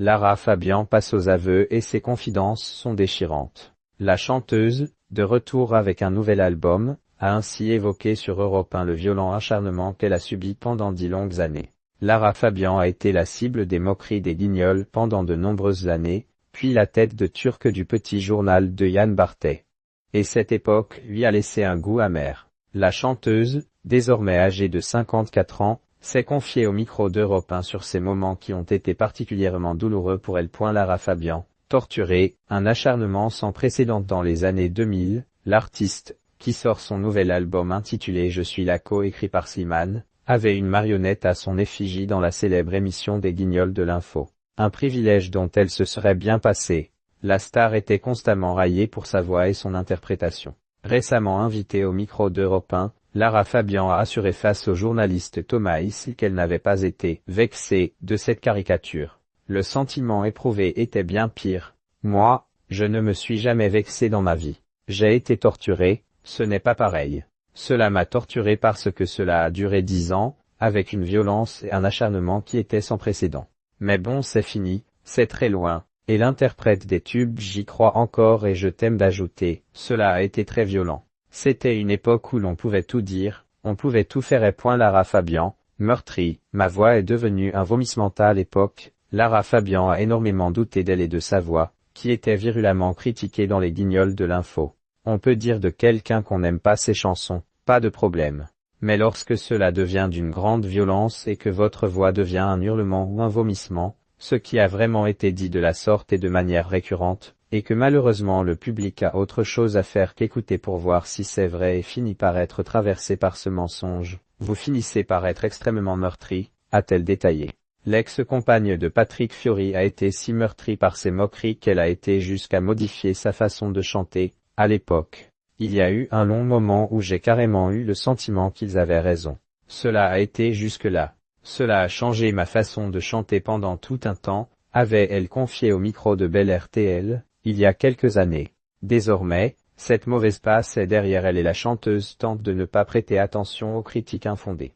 Lara Fabian passe aux aveux et ses confidences sont déchirantes. La chanteuse, de retour avec un nouvel album, a ainsi évoqué sur Europe 1 le violent acharnement qu'elle a subi pendant 10 longues années. Lara Fabian a été la cible des moqueries des Guignols pendant de nombreuses années, puis la tête de turc du petit journal de Yann Barthès. Et cette époque lui a laissé un goût amer. La chanteuse, désormais âgée de 54 ans, s'est confiée au micro d'Europe 1 sur ces moments qui ont été particulièrement douloureux pour elle. Lara Fabian, torturée, un acharnement sans précédent dans les années 2000, l'artiste, qui sort son nouvel album intitulé Je suis là coécrit par Slimane, avait une marionnette à son effigie dans la célèbre émission des Guignols de l'info. Un privilège dont elle se serait bien passée. La star était constamment raillée pour sa voix et son interprétation. Récemment invitée au micro d'Europe 1, Lara Fabian a assuré face au journaliste Thomas Hiss qu'elle n'avait pas été « vexée » de cette caricature. Le sentiment éprouvé était bien pire. « Moi, je ne me suis jamais vexée dans ma vie. J'ai été torturée, ce n'est pas pareil. Cela m'a torturée parce que cela a duré 10 ans, avec une violence et un acharnement qui étaient sans précédent. Mais bon, c'est fini, c'est très loin. » Et l'interprète des tubes J'y crois encore et Je t'aime d'ajouter, cela a été très violent. C'était une époque où l'on pouvait tout dire, on pouvait tout faire et point. Lara Fabian, meurtrie, ma voix est devenue un vomissement à l'époque. Lara Fabian a énormément douté d'elle et de sa voix, qui était virulemment critiquée dans les Guignols de l'info. On peut dire de quelqu'un qu'on n'aime pas ses chansons, pas de problème. Mais lorsque cela devient d'une grande violence et que votre voix devient un hurlement ou un vomissement, ce qui a vraiment été dit de la sorte et de manière récurrente, et que malheureusement le public a autre chose à faire qu'écouter pour voir si c'est vrai et finit par être traversé par ce mensonge, vous finissez par être extrêmement meurtri, a-t-elle détaillé. L'ex-compagne de Patrick Fiori a été si meurtrie par ces moqueries qu'elle a été jusqu'à modifier sa façon de chanter. À l'époque, il y a eu un long moment où j'ai carrément eu le sentiment qu'ils avaient raison. Cela a été jusque-là. Cela a changé ma façon de chanter pendant tout un temps, avait-elle confié au micro de Bel RTL, il y a quelques années. Désormais, cette mauvaise passe est derrière elle et la chanteuse tente de ne pas prêter attention aux critiques infondées.